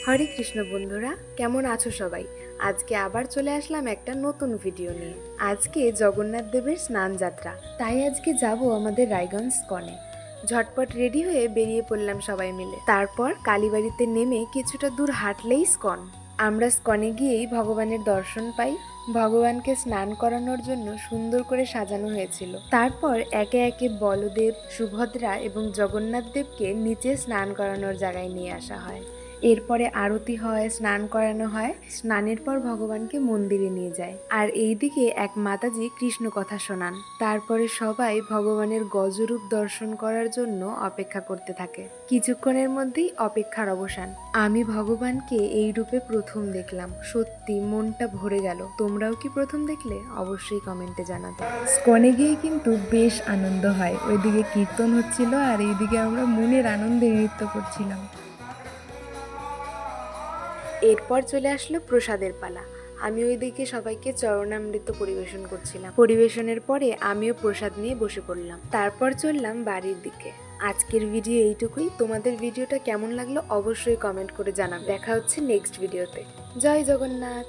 হরে কৃষ্ণ বন্ধুরা, কেমন আছো সবাই? আজকে আবার চলে আসলাম একটা নতুন ভিডিও নিয়ে। আজকে জগন্নাথ দেবের স্নান যাত্রা, তাই আজকে যাব আমাদের রায়গঞ্জ স্কনে। ঝটপট রেডি হয়ে বেরিয়ে পড়লাম সবাই মিলে। তারপর কালীবাড়িতে নেমে কিছুটা দূর হাঁটলেই স্কন। আমরা স্কনে গিয়েই ভগবানের দর্শন পাই। ভগবানকে স্নান করানোর জন্য সুন্দর করে সাজানো হয়েছিল। তারপর একে একে বলদেব, সুভদ্রা এবং জগন্নাথ দেবকে নিচে স্নান করানোর জায়গায় নিয়ে আসা হয়। এরপরে আরতি হয়, স্নান করানো হয়। স্নানের পর ভগবানকে মন্দিরে নিয়ে যায়। আর এইদিকে এক মাতাজি কৃষ্ণ কথা শোনান। তারপরে সবাই ভগবানের গজরূপ দর্শন করার জন্য অপেক্ষা করতে থাকে। কিছুক্ষণের মধ্যেই অপেক্ষার অবসান। আমি ভগবানকে এই রূপে প্রথম দেখলাম। সত্যি মনটা ভরে গেল। তোমরাও কি প্রথম দেখলে? অবশ্যই কমেন্টে জানাবে। স্কনে গিয়ে কিন্তু বেশ আনন্দ হয়। ওইদিকে কীর্তন হচ্ছিল আর এইদিকে আমরা মনের আনন্দে নৃত্য করছিলাম। এরপর চলে আসলো প্রসাদের পালা। আমি ওইদিকে সবাইকে চরণামৃত পরিবেশন করছিলাম। পরিবেশনের পরে আমিও প্রসাদ নিয়ে বসে পড়লাম। তারপর চললাম বাড়ির দিকে। আজকের ভিডিও এইটুকুই। তোমাদের ভিডিওটা কেমন লাগলো অবশ্যই কমেন্ট করে জানাবে। দেখা হচ্ছে নেক্সট ভিডিওতে। জয় জগন্নাথ।